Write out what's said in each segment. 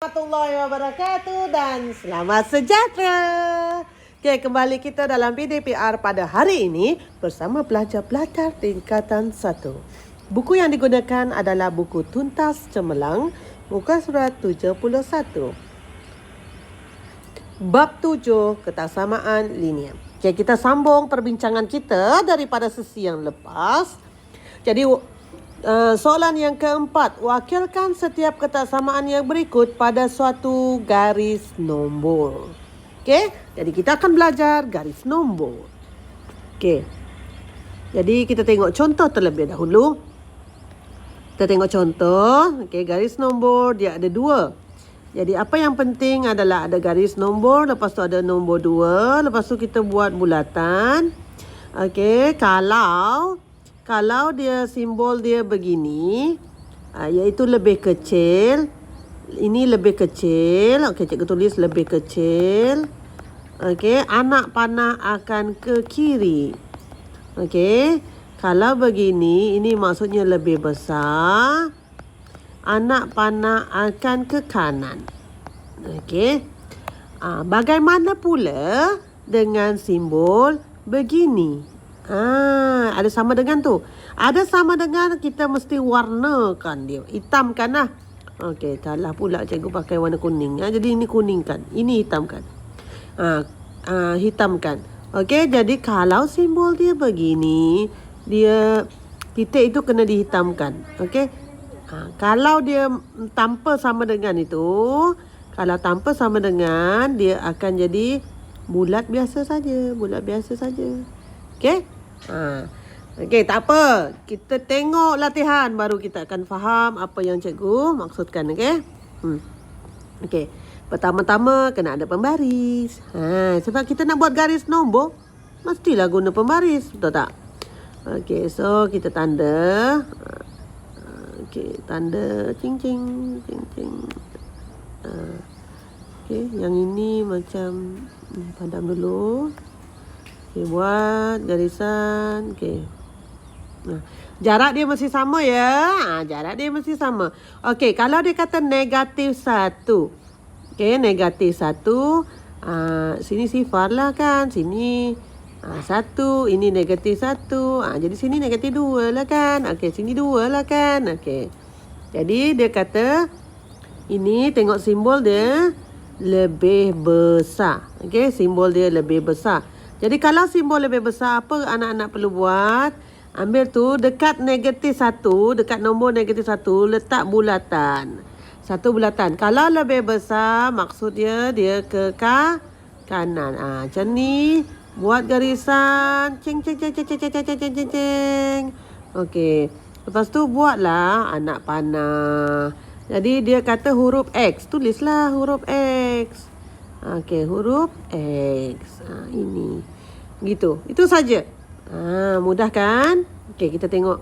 Warahmatullahi wabarakatuh dan selamat sejahtera. Okey, kembali kita dalam PDPR pada hari ini bersama pelajar-pelajar tingkatan 1. Buku yang digunakan adalah buku Tuntas Cemerlang, muka surat 71. Bab 7, ketaksamaan linear. Okey, kita sambung perbincangan kita daripada sesi yang lepas. Jadi soalan yang keempat, wakilkan setiap ketaksamaan yang berikut pada suatu garis nombor. Okey, jadi kita akan belajar garis nombor. Okey, jadi kita tengok contoh terlebih dahulu. Kita tengok contoh. Okey, garis nombor dia ada dua. Jadi apa yang penting adalah ada garis nombor, lepas tu ada nombor 2, lepas tu kita buat bulatan. Okey, kalau dia simbol dia begini, iaitu lebih kecil, ini lebih kecil. Okey, cikgu tulis lebih kecil. Okey, anak panah akan ke kiri. Okey, kalau begini, ini maksudnya lebih besar. Anak panah akan ke kanan. Okey, bagaimana pula dengan simbol begini? Ada sama dengan tu. Ada sama dengan kita mesti warnakan dia. Hitamkan lah. Okey, salah pula cikgu pakai warna kuning. Jadi ini kuningkan. Ini hitamkan. Hitamkan. Okey, jadi kalau simbol dia begini, dia titik itu kena dihitamkan. Okey. Kalau dia tanpa sama dengan itu, kalau tanpa sama dengan, dia akan jadi bulat biasa saja. Bulat biasa saja. Okey? Okey, tak apa. Kita tengok latihan baru kita akan faham apa yang cikgu maksudkan, okey? Okey. Pertama-tama kena ada pembaris. Sebab kita nak buat garis nombor, mestilah guna pembaris, betul tak? Okey, so kita tanda. Okey, tanda cing-cing, cing-cing. Okey, yang ini macam padam dulu. Okay, buat garisan. Okay. Jarak dia mesti sama ya. Jarak dia mesti sama. Okey, kalau dia kata negatif 1. Okey, negatif 1. Sini sifar lah kan. Sini 1. Ini negatif 1. Jadi sini negatif 2 lah kan. Okey, sini 2 lah kan. Okey. Jadi dia kata, ini tengok simbol dia lebih besar. Okey, simbol dia lebih besar. Jadi kalau simbol lebih besar, apa anak-anak perlu buat? Ambil tu dekat negatif 1, dekat nombor negatif 1, letak bulatan. Satu bulatan. Kalau lebih besar, maksud dia ke kanan. Macam ni. Buat garisan. Cing, cing, cing, cing, cing, cing, cing, cing, cing. Okey. Lepas tu buatlah anak panah. Jadi dia kata huruf X. Tulislah huruf X. Okey, huruf X. Ini. Gitu. Itu saja. Mudah kan? Okey, kita tengok.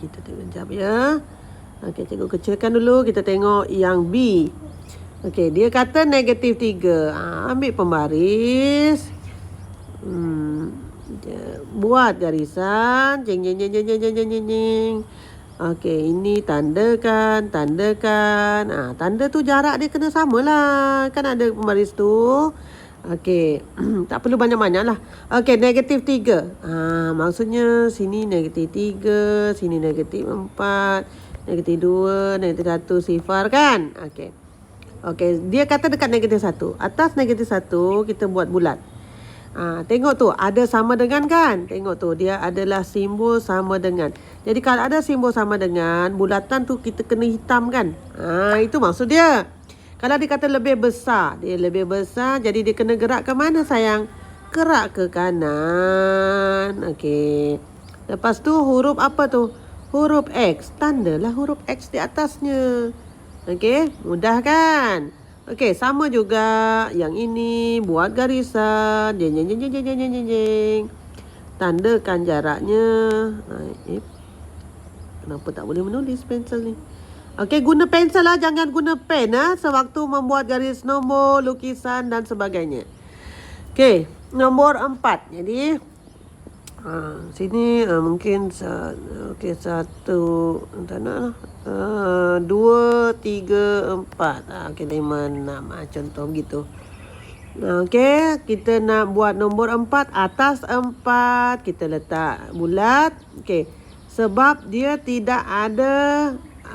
Kita tengok jap ya. Okey, cikgu kecilkan dulu. Kita tengok yang B. Okey, dia kata negatif 3. Ambil pembaris. Buat garisan. Jeng, jeng, jeng, jeng, jeng, jeng, jeng, jeng. Okey, ini tandakan. Tanda tu jarak dia kena sama lah. Kan ada pembaris tu. Okey, tak perlu banyak-banyak lah. Okey, negatif 3. Maksudnya sini negatif 3, sini negatif 4, negatif 2, negatif 1, sifar kan? Okey. Okey, dia kata dekat negatif 1. Atas negatif 1, kita buat bulat. Tengok tu, ada sama dengan kan? Tengok tu, dia adalah simbol sama dengan. Jadi kalau ada simbol sama dengan, bulatan tu kita kena hitam kan? Itu maksud dia. Kalau dia kata lebih besar, dia lebih besar, jadi dia kena gerak ke mana sayang? Gerak ke kanan. Okey. Lepas tu huruf apa tu? Huruf X. Tandalah huruf X di atasnya. Okey, mudah kan? Okey, sama juga yang ini, buat garisan. Jeng, jeng, jeng, jeng, jeng, jeng, jeng. Tandakan jaraknya. Kenapa tak boleh menulis pensel ni? Okey, guna pensel lah, jangan guna pen sewaktu membuat garis nombor, lukisan dan sebagainya. Okey, nombor 4. Jadi sini mungkin okey 1, tak nak lah. 2, 3, 4. Okey, 5, 6. Contoh begitu. Okey, kita nak buat nombor 4. Atas 4 kita letak bulat. Okey, sebab dia tidak ada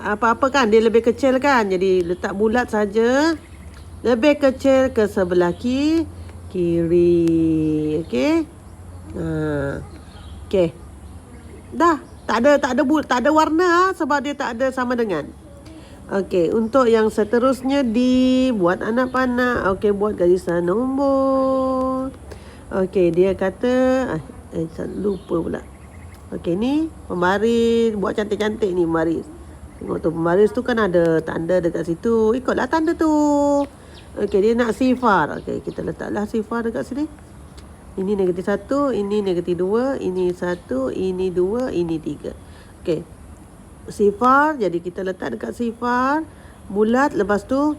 apa-apa kan, dia lebih kecil kan, jadi letak bulat saja. Lebih kecil ke sebelah kiri. Okey. Okey. Dah, tak ada warna sebab dia tak ada sama dengan. Okey, untuk yang seterusnya dibuat anak panah. Okey, buat garisan nombor. Okey, dia kata lupa pula. Okey, ni pembaris, buat cantik-cantik ni pembaris. Tengok tu, pembaris tu kan ada tanda dekat situ. Ikutlah tanda tu. Okey, dia nak sifar. Okey, kita letaklah sifar dekat sini. Ini -1, ini -2, ini 1, ini 2, ini 3. Okey. Sifar, jadi kita letak dekat sifar. Bulat, lepas tu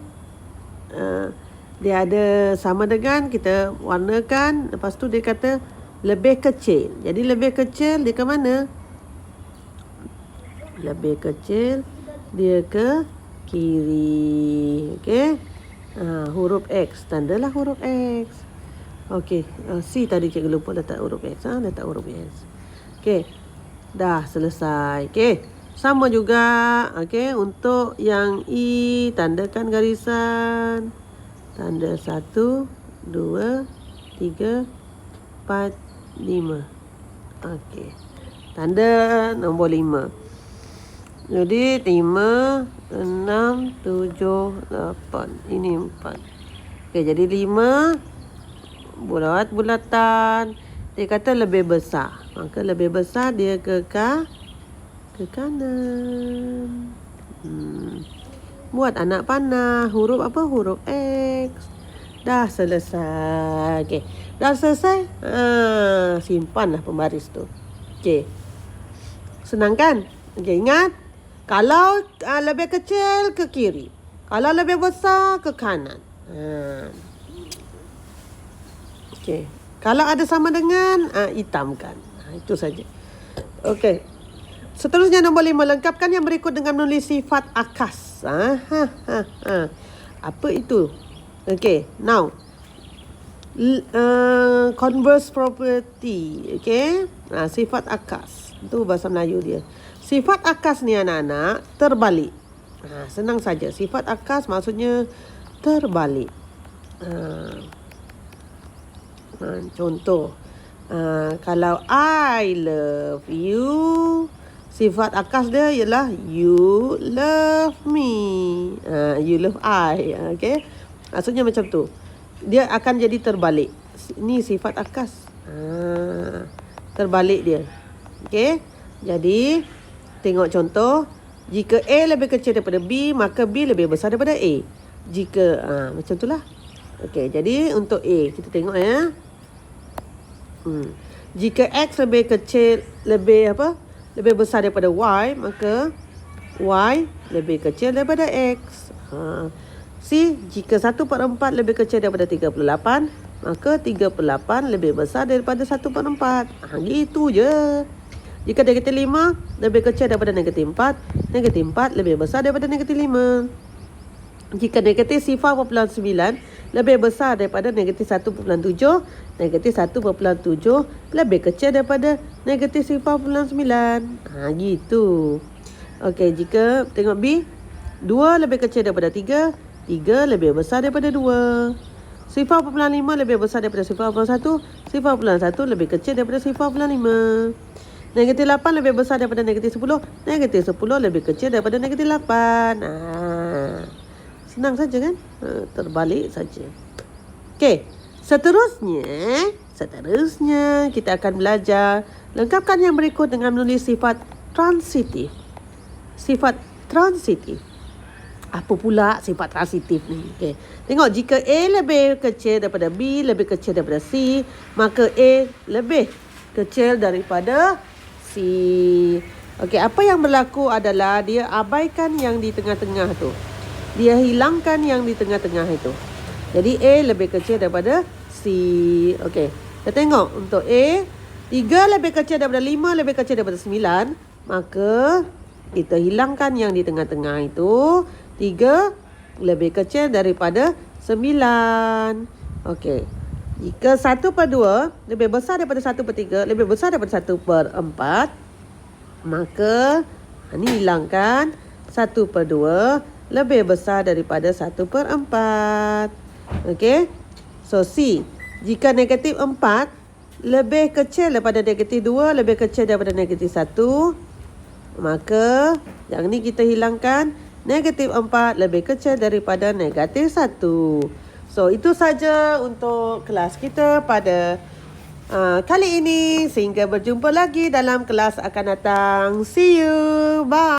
dia ada sama dengan, kita warnakan. Lepas tu dia kata lebih kecil. Jadi lebih kecil dia ke mana? Lebih kecil dia ke kiri. Okey. Huruf X, tandalah huruf X. Okey, C tadi cikgu lupa letak huruf X. Letak huruf X. Okey. Dah selesai. Okey. Sama juga. Okey, untuk yang I, tandakan garisan. Tanda 1, 2, 3, 4, 5. Okey. Tanda nombor 5. Jadi 5, 6, 7, 8. Ini 4. Okey, jadi 5 bulatan. Dia kata lebih besar. Maka lebih besar dia ke kanan. Buat anak panah. Huruf apa? Huruf X. Dah selesai. Okey. Dah selesai. Simpanlah pembaris tu. Okey. Senang kan? Okey, ingat. Kalau lebih kecil ke kiri. Kalau lebih besar ke kanan. Okey. Kalau ada sama dengan, hitamkan. Itu saja. Okey. Seterusnya nombor 5. Lengkapkan yang berikut dengan menulis sifat akas. Apa itu? Okey. Now. Converse property. Okey. Sifat akas. Itu bahasa Melayu dia. Sifat akas ni anak-anak terbalik. Senang saja. Sifat akas maksudnya terbalik. Contoh. Kalau I love you, sifat akas dia ialah you love me. You love I. Okay. Maksudnya macam tu. Dia akan jadi terbalik. Ni sifat akas. Terbalik dia. Okay. Jadi tengok contoh. Jika A lebih kecil daripada B, maka B lebih besar daripada A. Jika macam itulah. Okey, jadi untuk A kita tengok ya. Jika X lebih kecil, lebih besar daripada Y, maka Y lebih kecil daripada X. C, jika 1/4 lebih kecil daripada 38, maka 38 lebih besar daripada 1/4. Gitu je. Jika -5 lebih kecil daripada -4, -4 lebih besar daripada -5. Jika -0.9 lebih besar daripada -1.7, -1.7 lebih kecil daripada -0.9. Gitu. Okey, jika tengok B, 2 lebih kecil daripada 3, 3 lebih besar daripada 2. 0.5 lebih besar daripada 0.1, 0.1 lebih kecil daripada 0.5. -8 lebih besar daripada -10, -10 lebih kecil daripada -8. Senang saja kan? Terbalik saja. Okey, seterusnya kita akan belajar lengkapkan yang berikut dengan menulis sifat transitif. Sifat transitif. Apa pula sifat transitif ni? Okey. Tengok, jika A lebih kecil daripada B, lebih kecil daripada C, maka A lebih kecil daripada C. Okey, apa yang berlaku adalah dia abaikan yang di tengah-tengah tu. Dia hilangkan yang di tengah-tengah itu. Jadi A lebih kecil daripada C. Okey. Kita tengok untuk A, 3 lebih kecil daripada 5 lebih kecil daripada 9, maka kita hilangkan yang di tengah-tengah itu. 3 lebih kecil daripada 9. Okey. Jika 1/2 lebih besar daripada 1/3, lebih besar daripada 1/4, maka ni hilangkan. 1/2 lebih besar daripada 1/4. Okey. So C. Jika negatif 4 lebih kecil daripada negatif 2, lebih kecil daripada negatif 1, maka yang ni kita hilangkan. Negatif 4 lebih kecil daripada negatif 1. So, itu saja untuk kelas kita pada kali ini. Sehingga berjumpa lagi dalam kelas akan datang. See you. Bye.